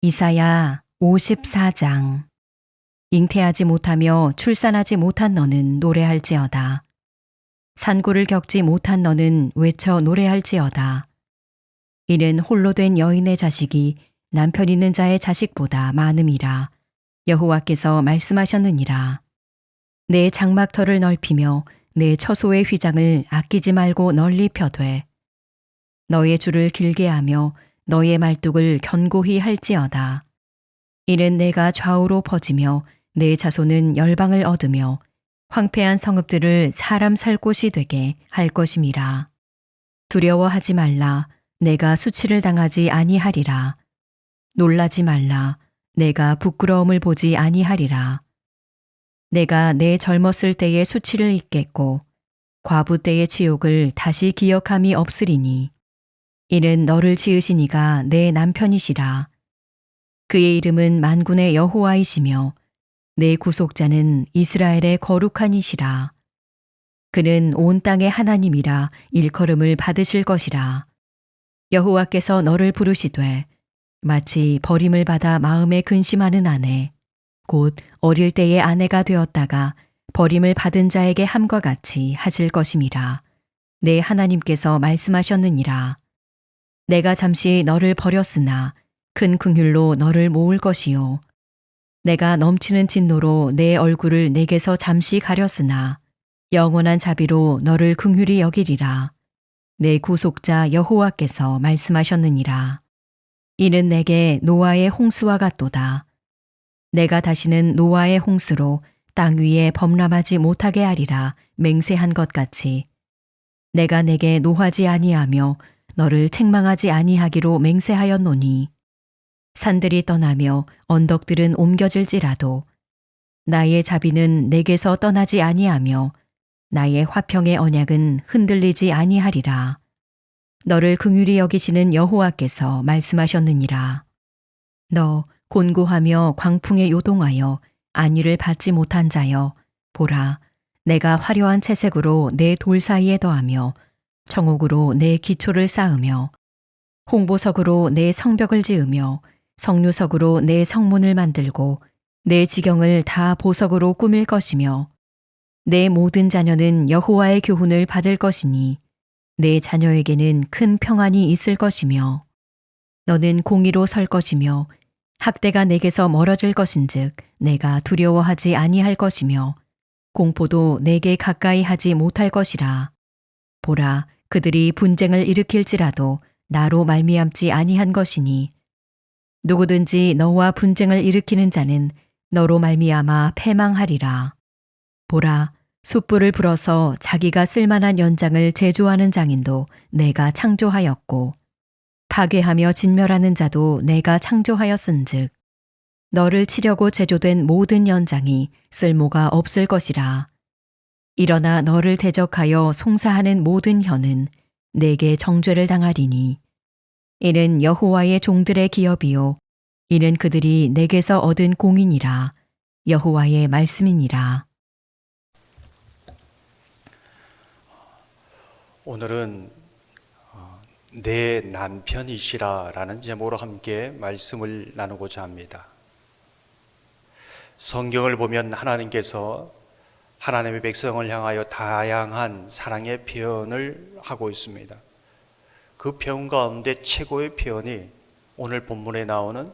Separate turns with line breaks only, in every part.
이사야 54장. 잉태하지 못하며 출산하지 못한 너는 노래할지어다. 산고를 겪지 못한 너는 외쳐 노래할지어다. 이는 홀로 된 여인의 자식이 남편 있는 자의 자식보다 많음이라 여호와께서 말씀하셨느니라. 내 장막터를 넓히며 내 처소의 휘장을 아끼지 말고 널리 펴되 너의 줄을 길게 하며 너의 말뚝을 견고히 할지어다. 이는 내가 좌우로 퍼지며 내 자손은 열방을 얻으며 황폐한 성읍들을 사람 살 곳이 되게 할 것임이라. 두려워하지 말라. 내가 수치를 당하지 아니하리라. 놀라지 말라. 내가 부끄러움을 보지 아니하리라. 내가 내 젊었을 때의 수치를 잊겠고 과부 때의 치욕을 다시 기억함이 없으리니 이는 너를 지으신 이가 내 남편이시라. 그의 이름은 만군의 여호와이시며 내 구속자는 이스라엘의 거룩한 이시라. 그는 온 땅의 하나님이라 일컬음을 받으실 것이라. 여호와께서 너를 부르시되 마치 버림을 받아 마음에 근심하는 아내 곧 어릴 때의 아내가 되었다가 버림을 받은 자에게 함과 같이 하실 것임이라. 내 하나님께서 말씀하셨느니라. 내가 잠시 너를 버렸으나 큰 긍휼로 너를 모을 것이요. 내가 넘치는 진노로 내 얼굴을 내게서 잠시 가렸으나 영원한 자비로 너를 긍휼히 여기리라. 내 구속자 여호와께서 말씀하셨느니라. 이는 내게 노아의 홍수와 같도다. 내가 다시는 노아의 홍수로 땅 위에 범람하지 못하게 하리라 맹세한 것 같이 내가 내게 노하지 아니하며 너를 책망하지 아니하기로 맹세하였노니 산들이 떠나며 언덕들은 옮겨질지라도 나의 자비는 내게서 떠나지 아니하며 나의 화평의 언약은 흔들리지 아니하리라. 너를 긍휼히 여기시는 여호와께서 말씀하셨느니라. 너 곤고하며 광풍에 요동하여 안위를 받지 못한 자여 보라 내가 화려한 채색으로 내 돌 사이에 더하며 청옥으로 내 기초를 쌓으며 홍보석으로 내 성벽을 지으며 석류석으로 내 성문을 만들고 내 지경을 다 보석으로 꾸밀 것이며 내 모든 자녀는 여호와의 교훈을 받을 것이니 내 자녀에게는 큰 평안이 있을 것이며 너는 공의로 설 것이며 학대가 내게서 멀어질 것인즉 내가 두려워하지 아니할 것이며 공포도 내게 가까이 하지 못할 것이라. 보라 그들이 분쟁을 일으킬지라도 나로 말미암지 아니한 것이니 누구든지 너와 분쟁을 일으키는 자는 너로 말미암아 패망하리라. 보라 숯불을 불어서 자기가 쓸만한 연장을 제조하는 장인도 내가 창조하였고 파괴하며 진멸하는 자도 내가 창조하였은즉 너를 치려고 제조된 모든 연장이 쓸모가 없을 것이라. 일어나 너를 대적하여 송사하는 모든 혀는 내게 정죄를 당하리니 이는 여호와의 종들의 기업이요 이는 그들이 내게서 얻은 공인이라. 여호와의 말씀이니라.
오늘은 내 남편이시라라는 제목으로 함께 말씀을 나누고자 합니다. 성경을 보면 하나님께서 하나님의 백성을 향하여 다양한 사랑의 표현을 하고 있습니다. 그 표현 가운데 최고의 표현이 오늘 본문에 나오는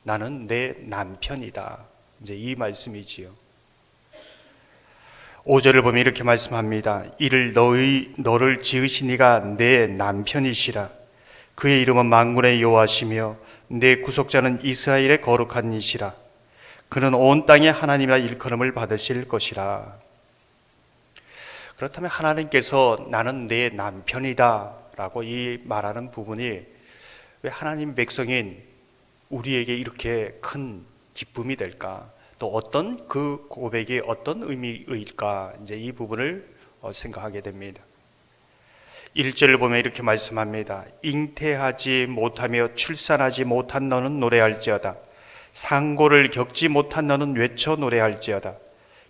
나는 내 남편이다. 이제 이 말씀이지요. 5절을 보면 이렇게 말씀합니다. 이를 너를 지으신 이가 내 남편이시라. 그의 이름은 만군의 여호와시며 내 구속자는 이스라엘의 거룩한 이시라. 그는 온 땅의 하나님이라 일컬음을 받으실 것이라. 그렇다면 하나님께서 나는 내 남편이다 라고 이 말하는 부분이 왜 하나님 백성인 우리에게 이렇게 큰 기쁨이 될까? 또 어떤 그 고백이 어떤 의미일까? 이제 이 부분을 생각하게 됩니다. 1절을 보면 이렇게 말씀합니다. 잉태하지 못하며 출산하지 못한 너는 노래할지어다. 상고를 겪지 못한 너는 외쳐 노래할지어다.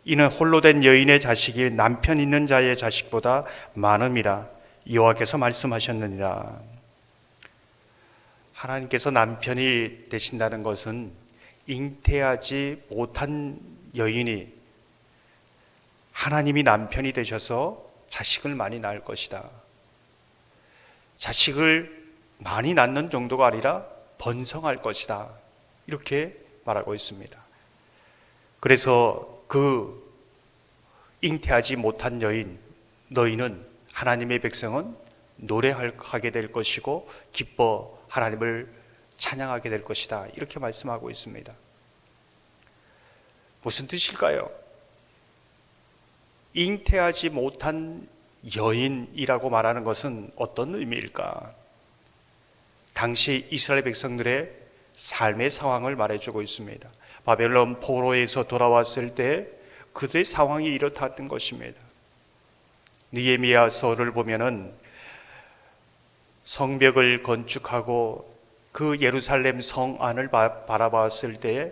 이는 홀로 된 여인의 자식이 남편 있는 자의 자식보다 많음이라. 여호와께서 말씀하셨느니라. 하나님께서 남편이 되신다는 것은 잉태하지 못한 여인이 하나님이 남편이 되셔서 자식을 많이 낳을 것이다. 자식을 많이 낳는 정도가 아니라 번성할 것이다. 이렇게 말하고 있습니다. 그래서 그 잉태하지 못한 여인, 너희는 하나님의 백성은 노래하게 될 것이고 기뻐 하나님을 찬양하게 될 것이다. 이렇게 말씀하고 있습니다. 무슨 뜻일까요? 잉태하지 못한 여인이라고 말하는 것은 어떤 의미일까? 당시 이스라엘 백성들의 삶의 상황을 말해주고 있습니다. 바벨론 포로에서 돌아왔을 때 그들의 상황이 이렇다는 것입니다. 느헤미야서를 보면은 성벽을 건축하고 그 예루살렘 성 안을 바라봤을 때에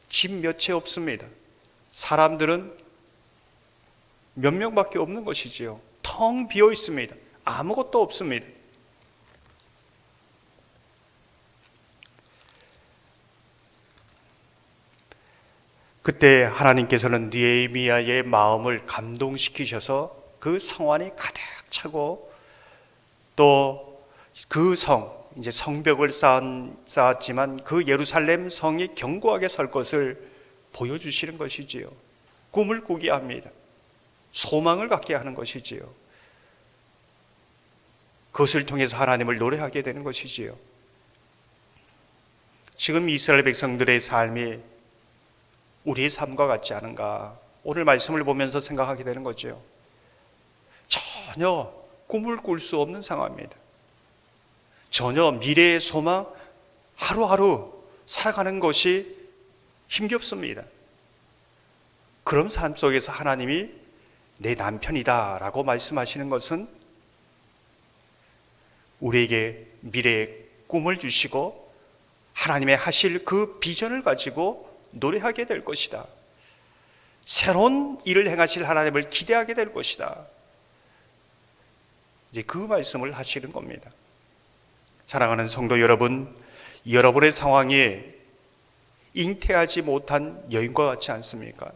집 몇 채 없습니다. 사람들은 몇 명밖에 없는 것이지요. 텅 비어 있습니다. 아무것도 없습니다. 그때 하나님께서는 느헤미야의 마음을 감동시키셔서 그 성 안이 가득 차고 또 그 성, 이제 성벽을 쌓았지만 그 예루살렘 성이 견고하게 설 것을 보여주시는 것이지요. 꿈을 꾸게 합니다. 소망을 갖게 하는 것이지요. 그것을 통해서 하나님을 노래하게 되는 것이지요. 지금 이스라엘 백성들의 삶이 우리의 삶과 같지 않은가? 오늘 말씀을 보면서 생각하게 되는 거죠. 전혀 꿈을 꿀 수 없는 상황입니다. 전혀 미래의 소망, 하루하루 살아가는 것이 힘겹습니다. 그런 삶 속에서 하나님이 내 남편이다 라고 말씀하시는 것은 우리에게 미래의 꿈을 주시고 하나님의 하실 그 비전을 가지고 노래하게 될 것이다. 새로운 일을 행하실 하나님을 기대하게 될 것이다. 이제 그 말씀을 하시는 겁니다. 사랑하는 성도 여러분, 여러분의 상황이 잉태하지 못한 여인과 같지 않습니까?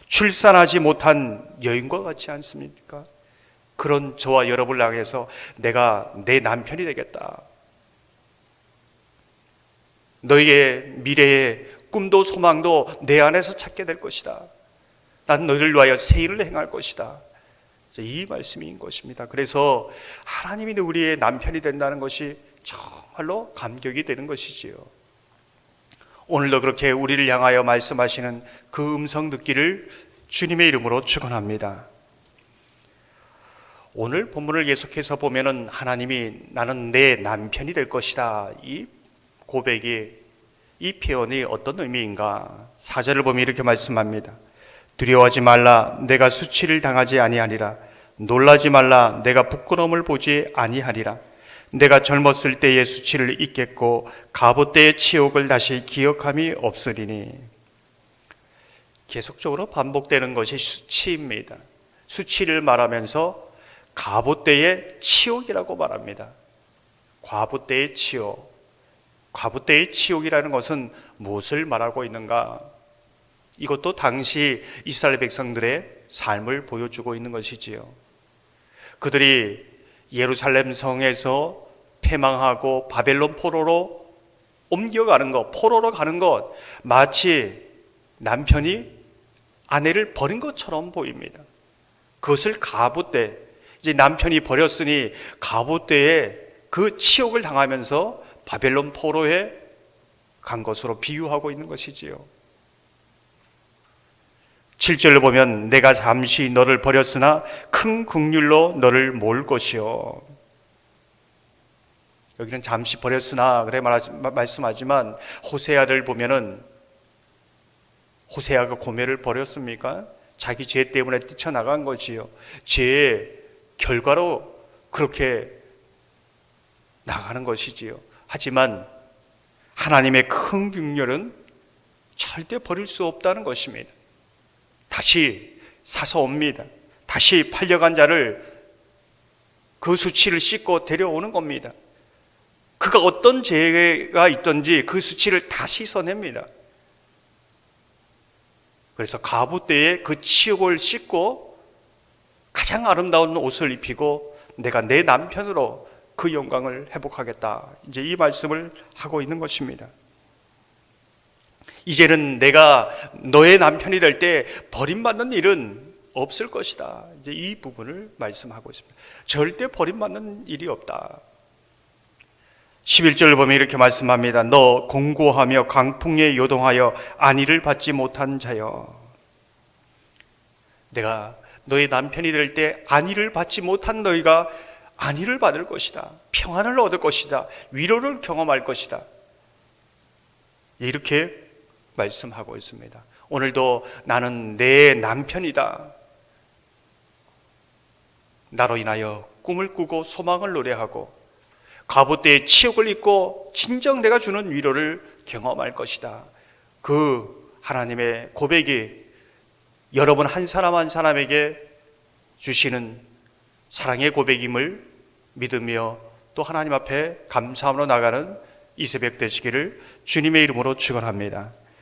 출산하지 못한 여인과 같지 않습니까? 그런 저와 여러분을 향해서 내가 내 남편이 되겠다. 너희의 미래의 꿈도 소망도 내 안에서 찾게 될 것이다. 난 너희를 위하여 새 일을 행할 것이다. 이 말씀인 것입니다. 그래서 하나님이 우리의 남편이 된다는 것이 정말로 감격이 되는 것이지요. 오늘도 그렇게 우리를 향하여 말씀하시는 그 음성 듣기를 주님의 이름으로 축원합니다. 오늘 본문을 계속해서 보면은 하나님이 나는 내 남편이 될 것이다. 이 고백이, 이 표현이 어떤 의미인가? 4절을 보면 이렇게 말씀합니다. 두려워하지 말라. 내가 수치를 당하지 아니하리라. 놀라지 말라. 내가 부끄러움을 보지 아니하리라. 내가 젊었을 때의 수치를 잊겠고 가보 때의 치욕을 다시 기억함이 없으리니. 계속적으로 반복되는 것이 수치입니다. 수치를 말하면서 가보 때의 치욕이라고 말합니다. 과부 때의 치욕. 과부 때의 치욕이라는 것은 무엇을 말하고 있는가? 이것도 당시 이스라엘 백성들의 삶을 보여주고 있는 것이지요. 그들이 예루살렘 성에서 패망하고 바벨론 포로로 옮겨가는 것, 포로로 가는 것, 마치 남편이 아내를 버린 것처럼 보입니다. 그것을 가부 때, 이제 남편이 버렸으니 가부 때에 그 치욕을 당하면서 바벨론 포로에 간 것으로 비유하고 있는 것이지요. 7절을 보면 내가 잠시 너를 버렸으나 큰 긍휼로 너를 모을 것이요. 여기는 잠시 버렸으나 그래 말씀하지만 호세아를 보면은 호세아가 고멜을 버렸습니까? 자기 죄 때문에 뛰쳐나간 거지요. 죄의 결과로 그렇게 나가는 것이지요. 하지만 하나님의 큰 긍휼은 절대 버릴 수 없다는 것입니다. 다시 사서 옵니다. 다시 팔려간 자를 그 수치를 씻고 데려오는 겁니다. 그가 어떤 죄가 있든지 그 수치를 다 씻어냅니다. 그래서 과부 때에 그 치욕을 씻고 가장 아름다운 옷을 입히고 내가 내 남편으로 그 영광을 회복하겠다. 이제 이 말씀을 하고 있는 것입니다. 이제는 내가 너의 남편이 될 때 버림받는 일은 없을 것이다. 이제 이 부분을 말씀하고 있습니다. 절대 버림받는 일이 없다. 11절을 보면 이렇게 말씀합니다. 너 공고하며 강풍에 요동하여 안위를 받지 못한 자여. 내가 너의 남편이 될 때 안위를 받지 못한 너희가 안위를 받을 것이다. 평안을 얻을 것이다. 위로를 경험할 것이다. 이렇게 말씀하고 있습니다. 오늘도 나는 내 남편이다. 나로 인하여 꿈을 꾸고 소망을 노래하고 과부 때의 치욕을 잊고 진정 내가 주는 위로를 경험할 것이다. 그 하나님의 고백이 여러분 한 사람 한 사람에게 주시는 사랑의 고백임을 믿으며 또 하나님 앞에 감사함으로 나가는 이 새벽 되시기를 주님의 이름으로 축원합니다.